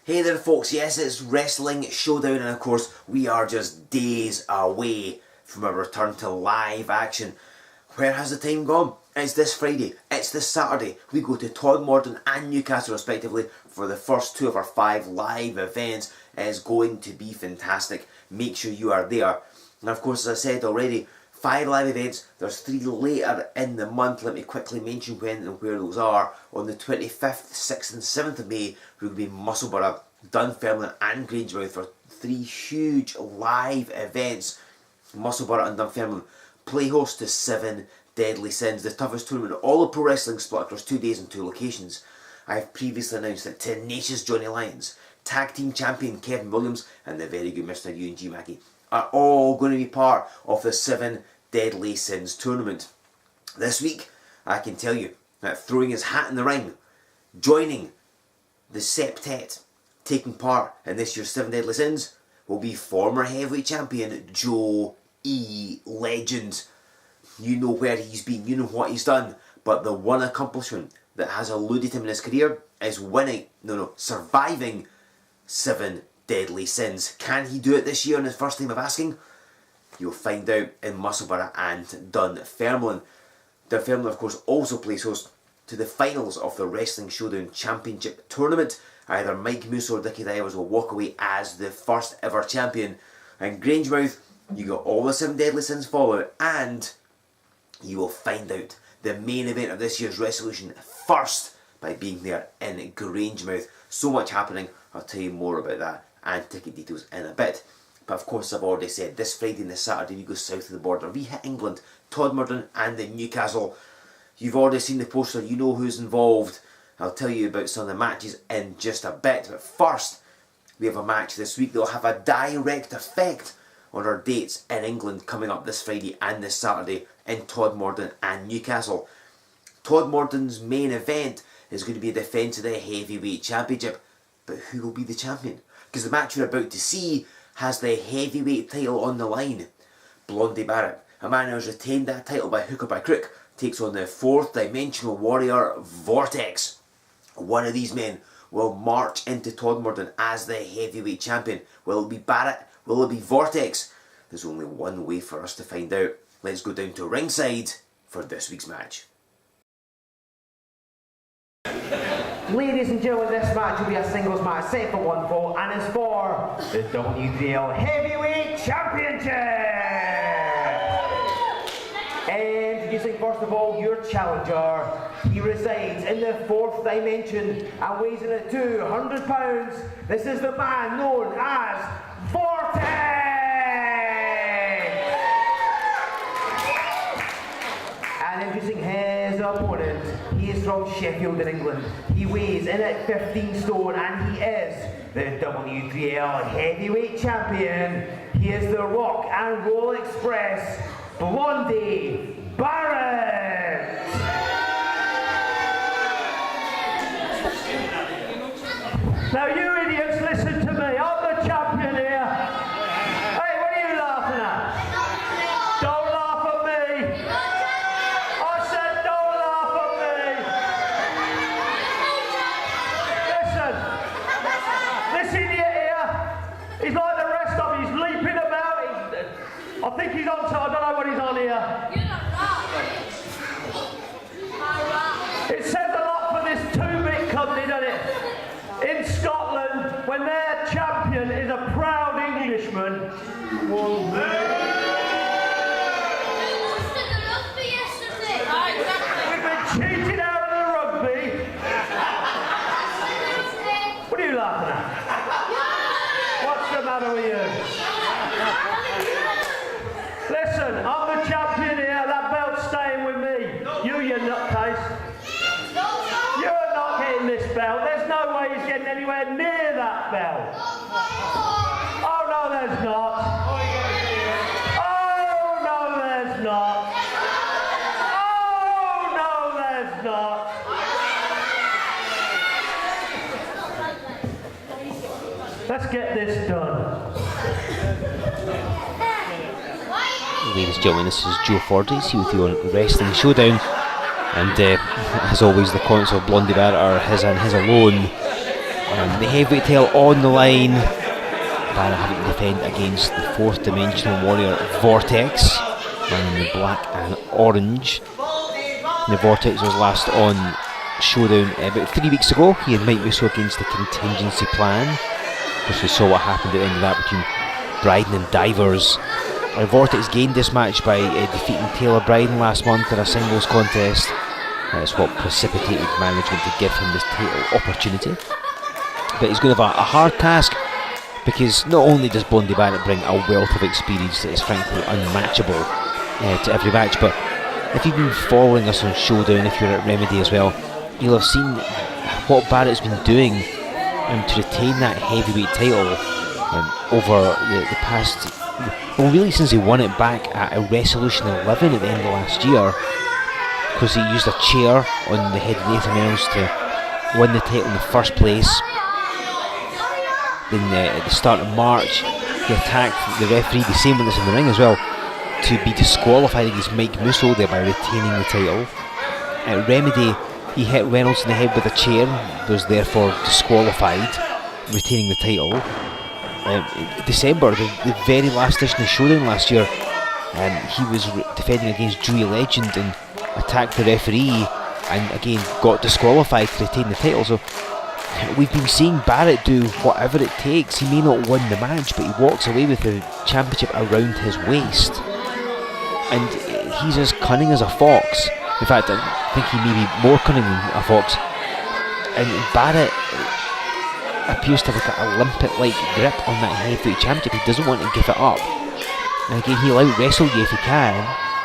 Hey there folks, yes it's Wrestling Showdown, and of course we are just days away from a return to live action. Where has the time gone? It's this Friday, it's this Saturday. We go to Todmorden and Newcastle respectively for the first 2 of our 5 live events. It is going to be fantastic. Make sure you are there. And of course, as I said already, 5 live events. There's 3 later in the month. Let me quickly mention when and where those are. On the 25th, 6th and 7th of May, we're going to be in Musselburgh, Dunfermline and Grangemouth for 3 huge live events. Musselburgh and Dunfermline play host to 7 Deadly Sins, the toughest tournament in all of pro wrestling split across 2 days and 2 locations. I have previously announced that Tenacious Johnny Lyons, Tag Team Champion Kevin Williams and the very good Mr. UNG Mackey are all going to be part of the 7 Deadly Sins tournament. This week, I can tell you that throwing his hat in the ring, joining the septet, taking part in this year's 7 Deadly Sins, will be former heavyweight champion Joe E. Legend. You know where he's been, you know what he's done, but the one accomplishment that has eluded him in his career is surviving 7 Deadly Sins. Can he do it this year on his first time of asking? You'll find out in Musselburgh and Dunfermline. Dunfermline, of course, also plays host to the finals of the Wrestling Showdown Championship Tournament. Either Mike Moose or Dickie Divers will walk away as the first ever champion. And Grangemouth, you got all the 7 Deadly Sins fallout, and you will find out the main event of this year's Resolution first by being there in Grangemouth. So much happening. I'll tell you more about that and ticket details in a bit. But of course, I've already said, this Friday and this Saturday we go south of the border. We hit England, Todmorden and then Newcastle. You've already seen the poster, you know who's involved. I'll tell you about some of the matches in just a bit. But first, we have a match this week that will have a direct effect on our dates in England coming up this Friday and this Saturday in Todmorden and Newcastle. Todmorden's main event is going to be a defence of the Heavyweight Championship. But who will be the champion? Because the match you're about to see has the heavyweight title on the line. Blondie Barratt, a man who has retained that title by hook or by crook, takes on the 4th dimensional warrior Vortex. One of these men will march into Todmorden as the heavyweight champion. Will it be Barratt? Will it be Vortex? There's only one way for us to find out. Let's go down to ringside for this week's match. Ladies and gentlemen, this match will be a singles match set for 1 fall and is for the W3L Heavyweight Championship! Introducing first of all your challenger. He resides in the 4th dimension and weighs in at 200 pounds. This is the man known as Vortex! And introducing his opponent, he is from Sheffield in England. He weighs in at 15 stone and he is the W3L Heavyweight Champion. He is the Rock and Roll Express, Blondie Barratt. Now you idiots, listen to me. I'm the champion here. Hey, what are you laughing at? Don't laugh at me. I said don't laugh at me. Listen. This idiot here, he's like the rest of them. He's leaping about. I think he's on, so I don't know what he's on here. It says a lot for this 2-bit company, doesn't it? In Scotland, when their champion is a proud Englishman. We've been cheated out of the rugby. What are you laughing at? What's the matter with you? Listen, I'm the champion here. That belt's staying with me. You nutcase. You're not getting this belt. There's no way he's getting anywhere near that belt. Oh no, there's not. Oh no, there's not. Oh no, there's not. Let's get this done. Ladies and gentlemen, this is Joe Fordyce here with you on Wrestling Showdown, and as always the comments of Blondie Barratt are his and his alone. The heavyweight title on the line. Barratt having to defend against the fourth dimensional warrior Vortex, man in the black and orange. The Vortex was last on Showdown about 3 weeks ago. He had Mike Musso against the contingency plan. Of course, we saw what happened at the end of that between Bryden and Divers. Vortex gained this match by defeating Taylor Bryden last month in a singles contest. That's what precipitated management to give him this title opportunity. But he's going to have a hard task, because not only does Blondie Barratt bring a wealth of experience that is frankly unmatchable to every match, but if you've been following us on Showdown, if you're at Remedy as well, you'll have seen what Barratt's been doing to retain that heavyweight title over the past, well, really since he won it back at Resolution 11 at the end of last year, because he used a chair on the head of Nathan Reynolds to win the title in the first place. Then at the start of March, he attacked the referee, the same one that's in the ring as well, to be disqualified against Mike Musso, thereby retaining the title. At Remedy, he hit Reynolds in the head with a chair, was therefore disqualified, retaining the title. December, the very last edition of Showdown last year, he was defending against Dewey Legend and attacked the referee, and again got disqualified to retain the title. So we've been seeing Barratt do whatever it takes. He may not win the match, but he walks away with the championship around his waist, and he's as cunning as a fox. In fact, I think he may be more cunning than a fox. And Barratt appears to have a limpet-like grip on that heavyweight championship. He doesn't want to give it up, and again he'll out-wrestle you if he can,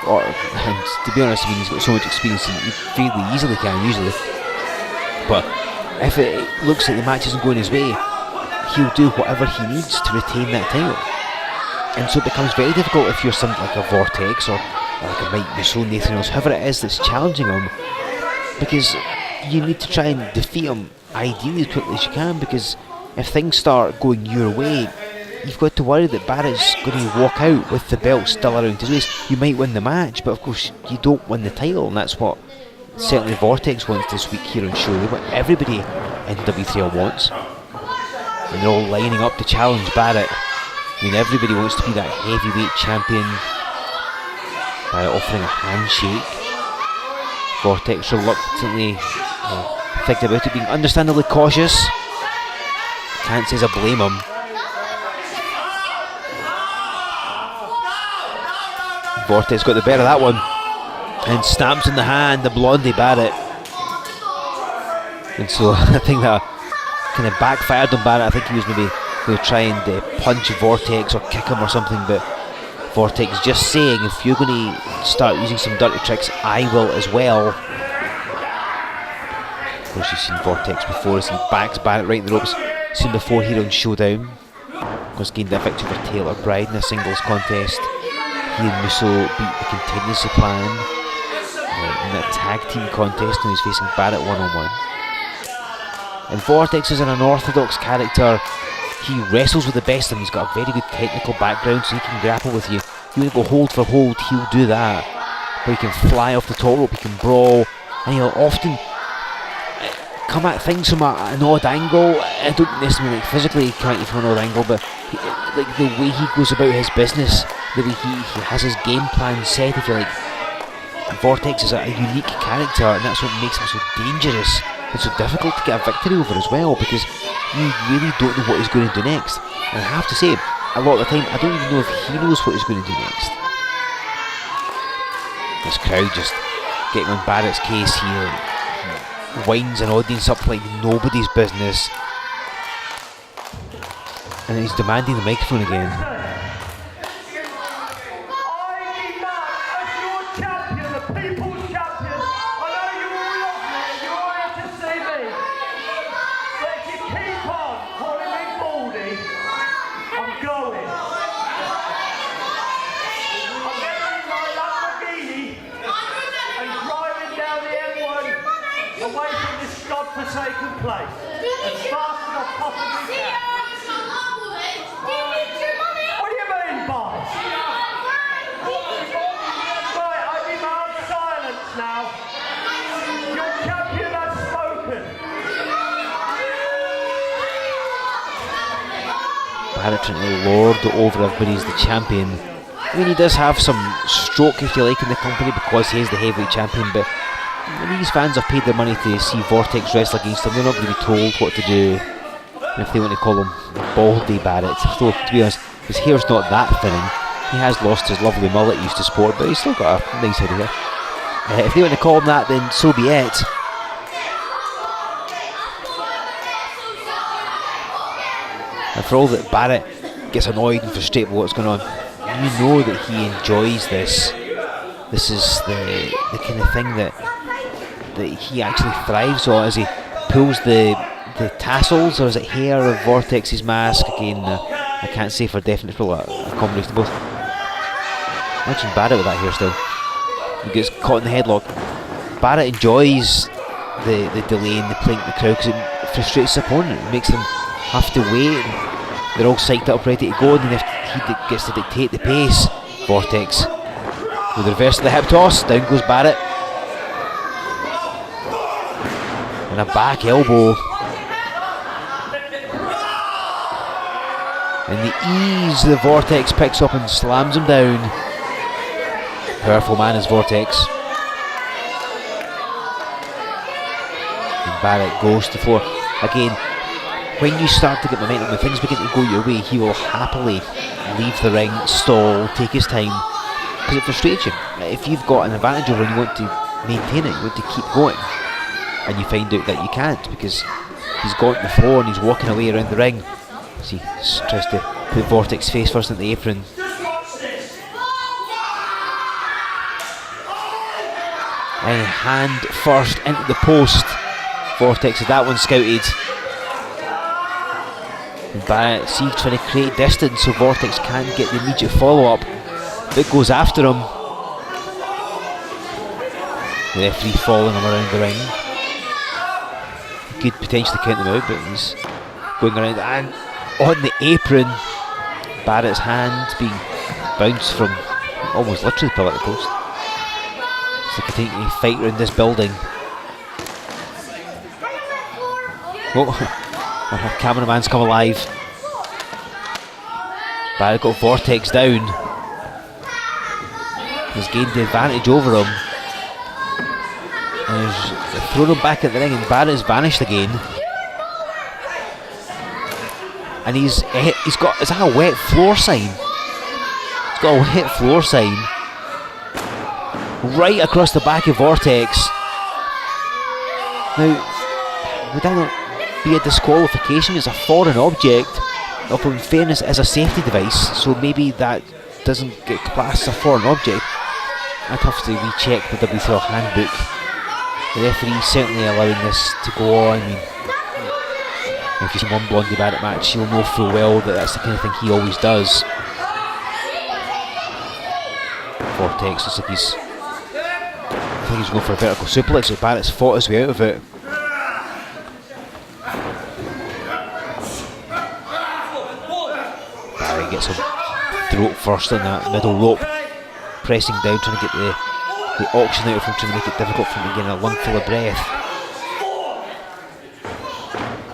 and to be honest, I mean, he's got so much experience, he fairly easily can usually. But if it looks like the match isn't going his way, he'll do whatever he needs to retain that title. And so it becomes very difficult if you're something like a Vortex or like a Mike Musso, Nathan Reynolds, whoever it is that's challenging him, because you need to try and defeat him ideally as quickly as you can, because if things start going your way, you've got to worry that Barratt's going to walk out with the belt still around his waist. You might win the match, but of course you don't win the title, and that's what certainly Vortex wants this week here on Showdown, what everybody in W3L wants, and they're all lining up to challenge Barratt. I mean, everybody wants to be that heavyweight champion by offering a handshake. Vortex reluctantly thinking about it, being understandably cautious. Can't say I blame him. Vortex got the better of that one and stamps in the hand the Blondie Barratt, and so I think that kind of backfired on Barratt. I think he was maybe going to try and punch Vortex or kick him or something, but Vortex just saying, if you're going to start using some dirty tricks, I will as well. Of course, you've seen Vortex before as he backs Barratt right in the ropes. Seen before here on Showdown. Of course, gained a victory over Taylor Bryden in a singles contest. He and Musso beat the contingency plan in that tag team contest, and he's facing Barratt one-on-one. And Vortex is an unorthodox character. He wrestles with the best of them. He's got a very good technical background, so he can grapple with you. If you want to go hold for hold, he'll do that. But he can fly off the top rope, he can brawl, and he'll often come at things from an odd angle. I don't necessarily physically come at you from an odd angle, but like the way he goes about his business, the way he has his game plan set, if you like. Vortex is a unique character, and that's what makes him so dangerous and so difficult to get a victory over as well, because you really don't know what he's going to do next. And I have to say, a lot of the time, I don't even know if he knows what he's going to do next. This crowd just getting on Barratt's case here, winds an audience up like nobody's business, and he's demanding the microphone again. Forsaken place as fast as I possibly can. What do you mean, boss? Right, I demand silence now. Your champion has spoken. Barratt trying to lord over everybody as the champion. I mean, he does have some stroke, if you like, in the company because he is the heavyweight champion, but when these fans have paid their money to see Vortex wrestle against him, they're not going to be told what to do. And if they want to call him Blondie Barratt, though to be honest, his hair's not that thinning. He has lost his lovely mullet he used to sport, but he's still got a nice head of hair. If they want to call him that, then so be it. And for all that Barratt gets annoyed and frustrated with what's going on, you know that he enjoys this. This is the kind of thing that he actually thrives on, as he pulls the tassels, or is it hair, of Vortex's mask. Again, I can't say for definite, it's probably a combination of both. Imagine Barratt with that hairstyle. He gets caught in the headlock. Barratt enjoys the delay and the playing the crowd because it frustrates his opponent. It makes them have to wait. They're all psyched up, ready to go, and then if he gets to dictate the pace. Vortex with the reverse of the hip toss, down goes Barratt. And a back elbow. And the ease the Vortex picks up and slams him down. Powerful man is Vortex. And Barratt goes to the floor. Again, when you start to get momentum, when things begin to go your way, he will happily leave the ring, stall, take his time, because it frustrates you. If you've got an advantage over and you want to maintain it, you want to keep going, and you find out that you can't because he's got the floor and he's walking away around the ring. See, he tries to put Vortex face first in the apron. And hand first into the post. Vortex had that one scouted. And Barratt, see, trying to create distance so Vortex can't get the immediate follow-up. But goes after him. The referee following him around the ring. He could potentially count them out, but he's going around. And on the apron, Barrett's hand being bounced from almost literally the pillar to the post. So they continue to fight around this building. Oh, our cameraman's come alive. Barratt got Vortex down. He's gained the advantage over him. And he's thrown him back at the ring, and Barrett's vanished again. And he's got, is that a wet floor sign? He's got a wet floor sign right across the back of Vortex. Now, would that not be a disqualification? It's a foreign object. Although in fairness it is a safety device, so maybe that doesn't get classed as a foreign object. I'd have to recheck the W3L handbook. The referee certainly allowing this to go on. I mean, if you've seen one Blondie Barratt match, you'll know full well that that's the kind of thing he always does. Vortex looks like I think he's going for a vertical suplex, but Barrett's fought his way out of it. Barratt gets him throat first on that middle rope, pressing down, trying to get the oxygen out of him, trying to make it difficult for him to get a lung full of breath.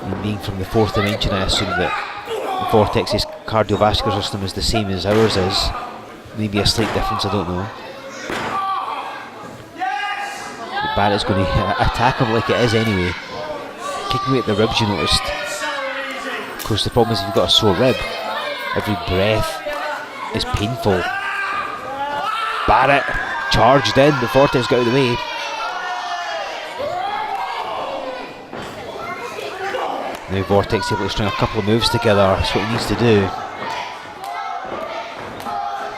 And being from the fourth dimension, I assume that Vortex's cardiovascular system is the same as ours is. Maybe a slight difference, I don't know. But Barrett's going to attack him like it is anyway. Kicking away at the ribs, you noticed. Of course, the problem is if you've got a sore rib, every breath is painful. Barratt charged in, but Vortex got out of the way. Now Vortex able to string a couple of moves together. That's what he needs to do.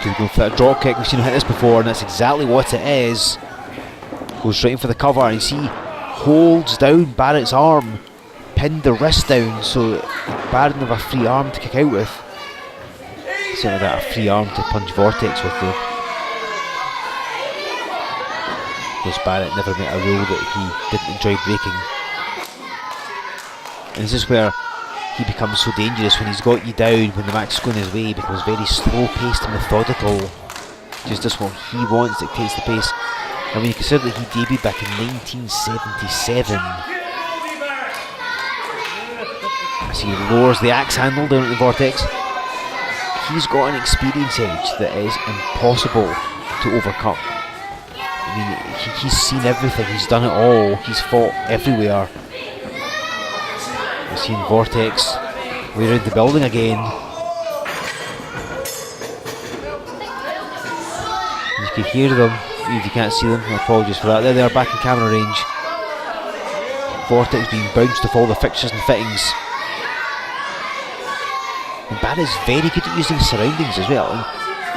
He's going for that drop kick. We've seen him hit this before, and that's exactly what it is. Goes straight in for the cover, and you see holds down Barrett's arm, pinned the wrist down, so Barrett didn't have a free arm to kick out with. Certainly got a free arm to punch Vortex with though. Because Barratt never met a rule that he didn't enjoy breaking. And this is where he becomes so dangerous. When he's got you down, when the match is going his way, he becomes very slow paced and methodical. Just does what he wants, dictates the pace. And when you consider that he debuted back in 1977, as he lowers the axe handle down at the Vortex, he's got an experience edge that is impossible to overcome. I mean, he's seen everything, he's done it all, he's fought everywhere. We've seen Vortex way around the building again. You can hear them, even if you can't see them, apologies for that. There they are, back in camera range. Vortex being bounced off all the fixtures and fittings. And Barratt's very good at using surroundings as well. And,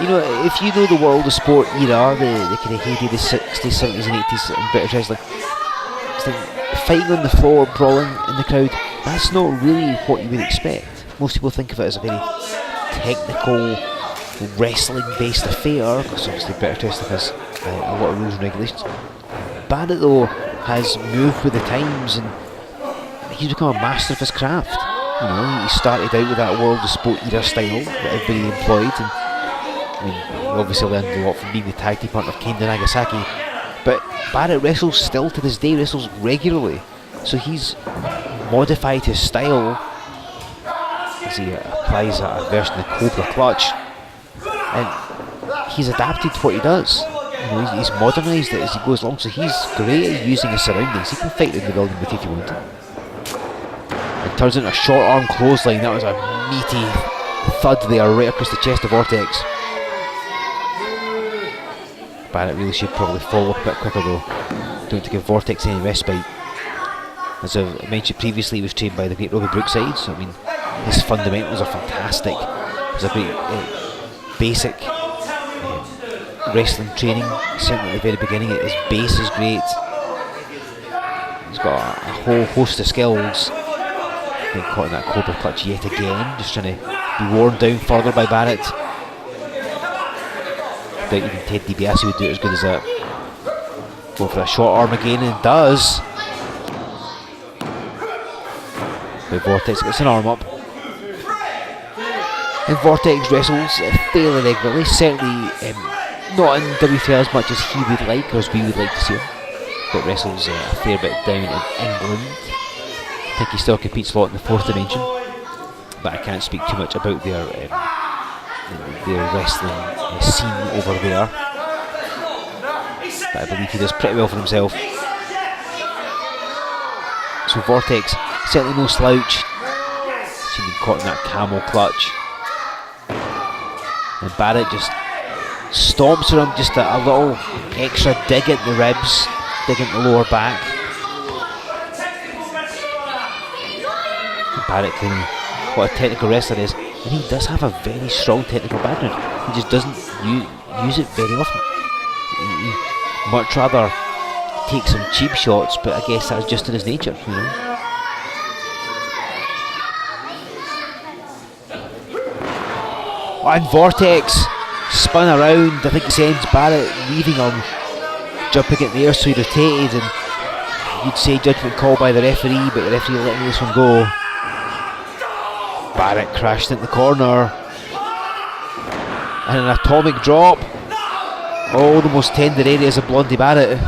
you know, if you know the world of sport era, the kind of heyday, the 60s, 70s and 80s in British wrestling, it's like fighting on the floor, brawling in the crowd, that's not really what you would expect. Most people think of it as a very technical, wrestling-based affair, because obviously British wrestling has a lot of rules and regulations. Barratt, though, has moved with the times, and he's become a master of his craft. You know, he started out with that world of sport era style that everybody employed, and I mean, he obviously learned a lot from being the tag team partner of Kane to Nagasaki. But Barratt wrestles still to this day, wrestles regularly, so he's modified his style as he applies a version of Cobra Clutch, and he's adapted to what he does. You know, he's modernised it as he goes along, so he's great at using his surroundings. He can fight in the building with you if you want. It turns into a short arm clothesline. That was a meaty thud there right across the chest of Vortex. Barratt really should probably follow up a bit quicker though. Don't want to give Vortex any respite. As I mentioned previously, he was trained by the great Robbie Brookside, so I mean, his fundamentals are fantastic. There's a great basic wrestling training, certainly at the very beginning. His base is great. He's got a whole host of skills. Getting caught in that Cobra Clutch yet again, just trying to be worn down further by Barratt. Doubt even Ted DiBiase would do it as good as that. Go for a short arm again, and does. But Vortex gets an arm up. And Vortex wrestles fairly regularly, certainly not in W3L as much as he would like, or as we would like to see him, but wrestles a fair bit down in England. I think he still competes a lot in the 4th dimension, but I can't speak too much about their wrestling scene over there. But I believe he does pretty well for himself. So Vortex, certainly no slouch. She's been caught in that camel clutch. And Barratt just stomps her him, just a little extra dig at the ribs, dig at the lower back. And Barratt what a technical wrestler is, and he does have a very strong technical background. He just doesn't use it very often. He'd much rather take some cheap shots, but I guess that's just in his nature, you know. And Vortex spun around. I think it sends Barratt leaving him, jumping at the air, so he rotated, and you'd say judgment call by the referee, but the referee letting this one go. Barratt crashed into the corner, and an atomic drop. Oh, the most tender areas of Blondie Barratt.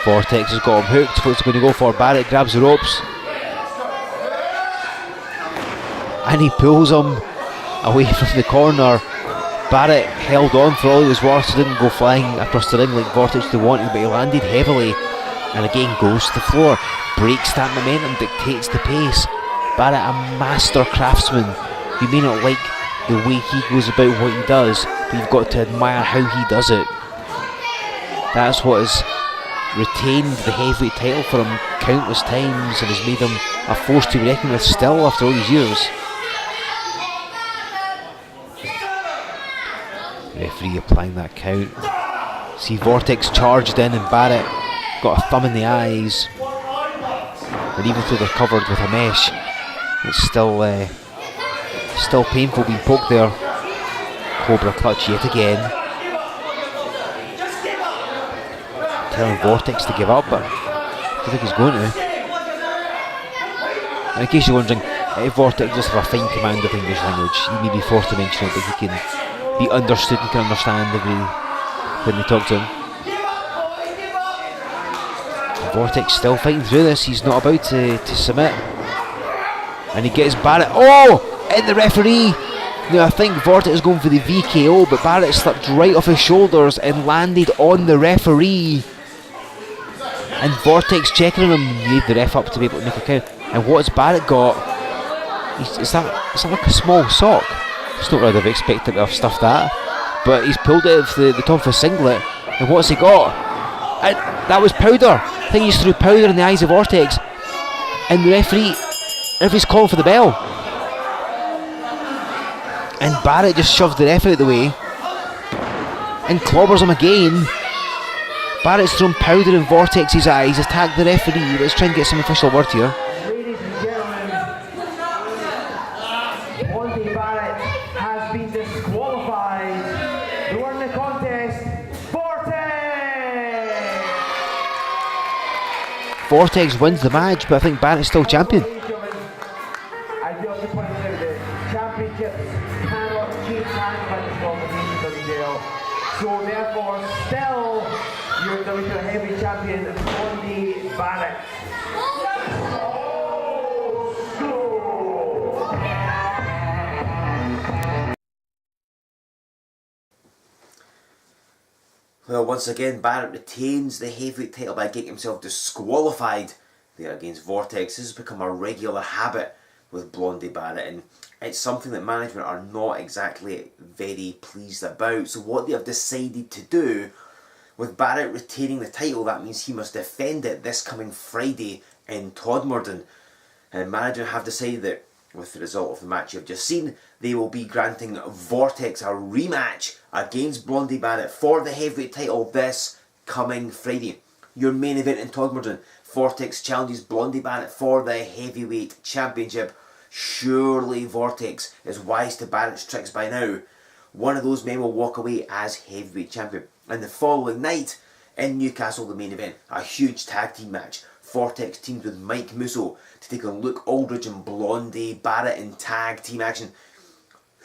Vortex has got him hooked. What's he going to go for? Barratt grabs the ropes, and he pulls him away from the corner. Barratt held on for all he was worth, so didn't go flying across the ring like Vortex did wanted, but he landed heavily and again goes to the floor, breaks that momentum, dictates the pace. Barratt, a master craftsman. You may not like the way he goes about what he does, but you've got to admire how he does it. That's what has retained the heavyweight title for him countless times and has made him a force to be reckoned with still after all these years. Referee applying that count. See Vortex charged in, and Barratt got a thumb in the eyes, and even though they're covered with a mesh, it's still painful being poked there. Cobra clutch yet again, telling Vortex to give up, but I don't think he's going to. And in case you're wondering, Vortex does have a fine command of English language. He may be 4th dimensional, but he can be understood and can understand when they talk to him. Vortex still fighting through this. He's not about to submit, and he gets Barratt. Oh! in the referee. Now I think Vortex is going for the VKO, but Barratt slipped right off his shoulders and landed on the referee. And Vortex checking on him, gave the ref up to be able to make a count. And what's Barratt got? Is that like a small sock? It's not what I'd have expected to have stuffed that. But he's pulled it off the top of his singlet. And what's he got? And that was powder. I think he's threw powder in the eyes of Vortex. And the referee's calling for the bell. And Barratt just shoved the ref out of the way and clobbers him again. Barrett's thrown powder in Vortex's eyes, attacked the referee. Let's try and get some official word here. Ladies and gentlemen, Blondie Barratt has been disqualified. The winner of the contest, Vortex! Vortex wins the match, but I think Barrett's still champion. I do have to point out that championships cannot change hands by this competition, W3L. So therefore, still your W3L Heavyweight Champion, Blondie Barratt. Well, once again, Barratt retains the heavyweight title by getting himself disqualified there against Vortex. This has become a regular habit with Blondie Barratt, and it's something that management are not exactly very pleased about. So what they have decided to do, with Barratt retaining the title, that means he must defend it this coming Friday in Todmorden. And management have decided that, with the result of the match you've just seen, they will be granting Vortex a rematch against Blondie Barratt for the heavyweight title this coming Friday. Your main event in Todmorden, Vortex challenges Blondie Barratt for the heavyweight championship. Surely Vortex is wise to Barratt's tricks by now. One of those men will walk away as heavyweight champion. And the following night in Newcastle, the main event, a huge tag team match. Vortex teams with Mike Musso to take on Luke Aldridge and Blondie Barratt in tag team action.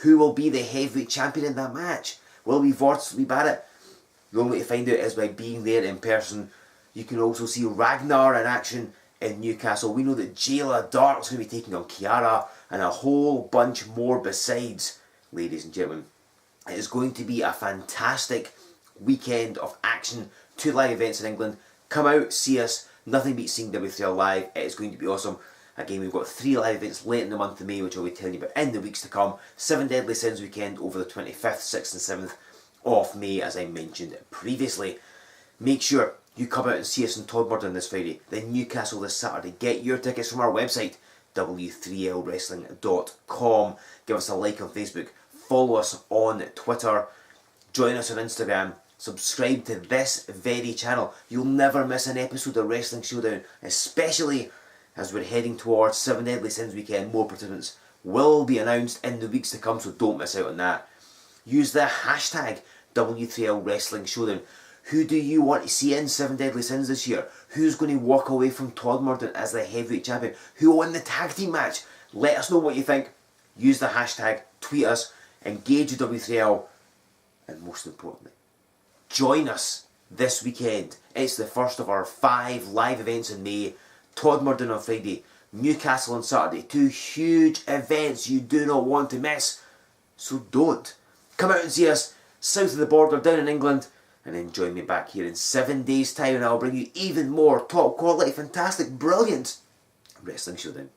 Who will be the heavyweight champion in that match? Will it be Vortex, will it be Barratt? The only way to find out is by being there in person. You can also see Ragnar in action in Newcastle. We know that Jayla Dark's going to be taking on Kiara and a whole bunch more besides, ladies and gentlemen. It is going to be a fantastic weekend of action. 2 live events in England. Come out, see us. Nothing beats seeing W3L live. It is going to be awesome. Again, we've got 3 live events late in the month of May, which I'll be telling you about in the weeks to come. 7 Deadly Sins weekend over the 25th, 6th and 7th of May, as I mentioned previously. Make sure you come out and see us in Todmorden this Friday, then Newcastle this Saturday. Get your tickets from our website, W3LWrestling.com. Give us a like on Facebook. Follow us on Twitter. Join us on Instagram. Subscribe to this very channel. You'll never miss an episode of Wrestling Showdown, especially as we're heading towards 7 Deadly Sins weekend. More participants will be announced in the weeks to come, so don't miss out on that. Use the hashtag W3L Wrestling Showdown. Who do you want to see in 7 Deadly Sins this year? Who's going to walk away from Todmorden as the heavyweight champion? Who will win the tag team match? Let us know what you think. Use the hashtag, tweet us, engage with W3L, and most importantly, join us this weekend. It's the first of our 5 live events in May. Todmorden on Friday, Newcastle on Saturday. 2 huge events you do not want to miss. So don't. Come out and see us south of the border, down in England, and then join me back here in 7 days' time, and I'll bring you even more top quality, fantastic, brilliant Wrestling Showdown.